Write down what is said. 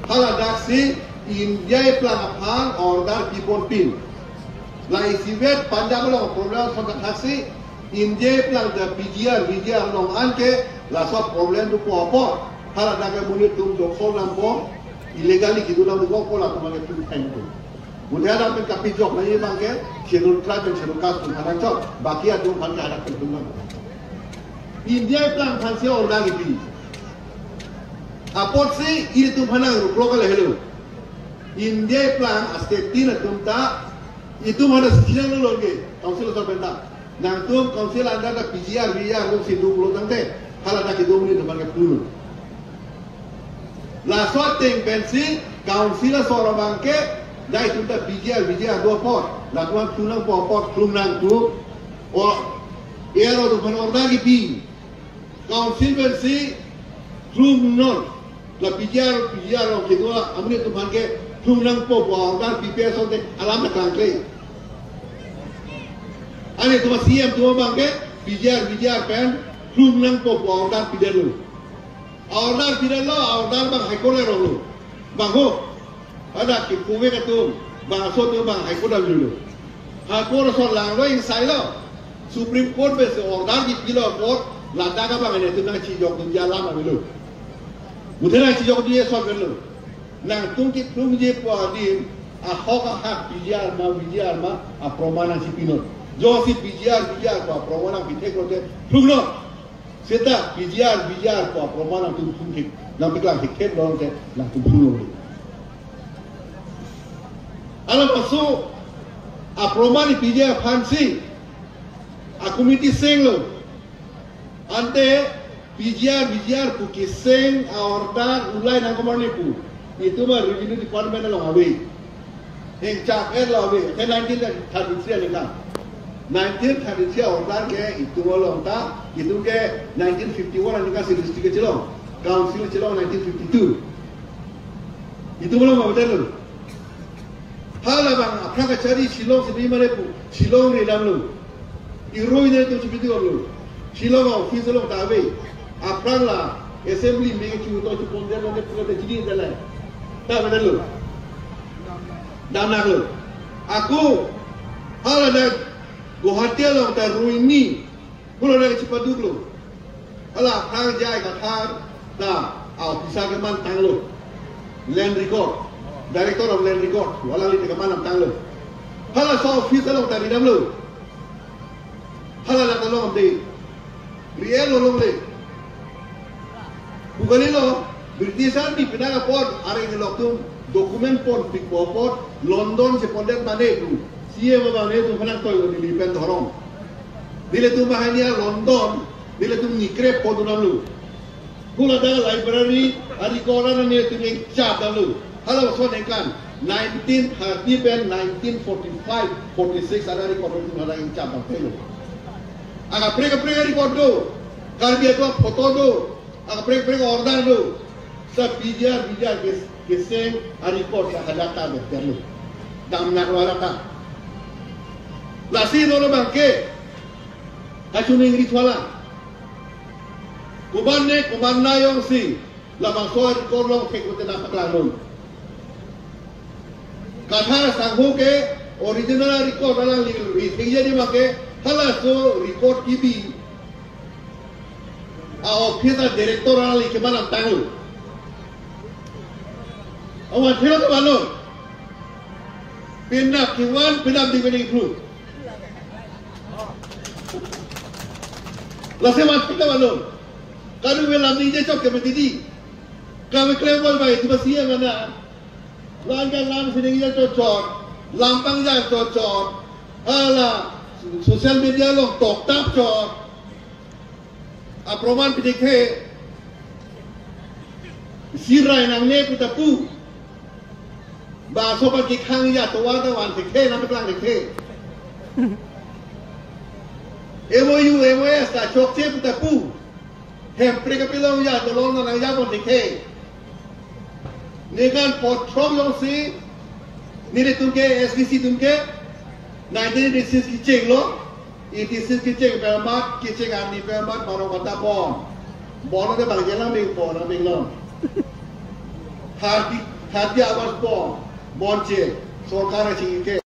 hala daksi India pelang apang order keyboard pin. Lai sivet Punjab long problem soal taksi India pelang the PGR long anke la soal problem tu apa? Hala daga munir tum doktor lampo illegally gitu lah tu kau lah tu mana tu tentu. Mudah ada tapi job lagi bangke schedule tribe dan schedule cast tu mana job baki ada tu bangke ada ketungan. India pelang fancy order gitu. Apot si ini tu mana lokal hello. India pelang state tina tumta itu mana sekian lo lagi council terbentak. Nang tu council anda ada PGR lu sindu pulau tante. Kalau nak itu mungkin depan ke La sorting pensi council seorang bangke dai tumta PGR dua pot. La tuan tunang pot tunang tu. Oh ero tu mana orang lagi pi. Council pensi room non. La PGR lo gitu lah. Amun itu bangke tunang po orang PPS onte alam nak langkai. Ani tu masih tu bangke PGR pen tunang po orang PPS lo. Order tidak lo, order bang haikor lo. Bang ho, ada kipuwe katu, bang asal tu bang haikor dulu. Haikor soal langlo insai lo. Supreme Court besi order di kilo court, lada ka bang ini tu nak cijok tu jalan dulu. Mungkin nak cijok dia soal dulu. Nang tungki je puadi, hak PGR ma, permohonan si pinot. Jo si PGR permohonan pitek lo te, tungno. Seta PGR ko permohonan tu tungki, nampak lang tiket lo te, lang tu tungno. Alam masuk, permohonan PGR fancy, komiti seng lo, ante PGR ku kiseng order ulai nang komani ku. Itu mah revenue department lo away. Yang cap lo away. Ke 1933 ni kan. 1933 order ke itu lo ta. Itu ke 1951 ni kan sirisi ke celong. Council celong 1952. Itu belum betul lo. Hala bang, apa ka cari Shillong sini mana pu? Shillong ni dalam lo. Iro ini tu seperti lo. Shillong office lo tak away. Apa lah? Assembly make you to ponder on the program jadi dalam. Tak betul lu. Dana lu. Aku hal ada Guwahati lo tak ruini. Mula nak cepat dulu. Alah hang jai kata dah. Bisa keman tang lu. Land record. Director of land record. Wala li keman tang lu. Hala so office lo tak ridam lu. Hala nak tolong ambil. Real lo le. Bukan lo. Britisan di pinang port areng loktum dokumen port pik port London se ponder mane tu sie mabane tu panang toy di lipen dorong dile tu mahania London dile tu nikre port nalu kula da library ari korana ne tu ning chat nalu hala so nekan 1930 pen 1945 46 ada record tu hala ing chat pelo aga prega record do karbia tu foto do aga prega order do sa PGR keseng report sa hadata betul. Dam nak warata. Lasi dolo bangke. Kacuning rituala. Kuban na yung si lamang soa record long kay kutin na paklanon. Kathara sangho ke original record lang tingya di make hala so record TV. Office director lang ikiman ang tango. Awan sila tu balon. Pindah kiwan, pindah di bening flu. Lase mat kita balon. Kanu belam ni je cok ke betidi. Kami klebol baik tu besia mana. Langgan lam sini je cocok. Lampang je cocok. Ala sosial media lo tok tap cocok. Aproman pidikhe. Sirai nang ne putapu. Baso pagi kang ya tua tawan tikhe nampak lang tikhe. MOS tak cok cep tapu. Hempre kapilong ya tolong na ya pun tikhe. Negan potrom yung si nire tunke SDC tunke 1986 kicing lo. 86 kicing permat kicing ani permat baru kata bon. Bon ada bang jalan bing bon bing lo. Hardi খাদ্য আবাস বন বঞ্চে সরকারের চিকে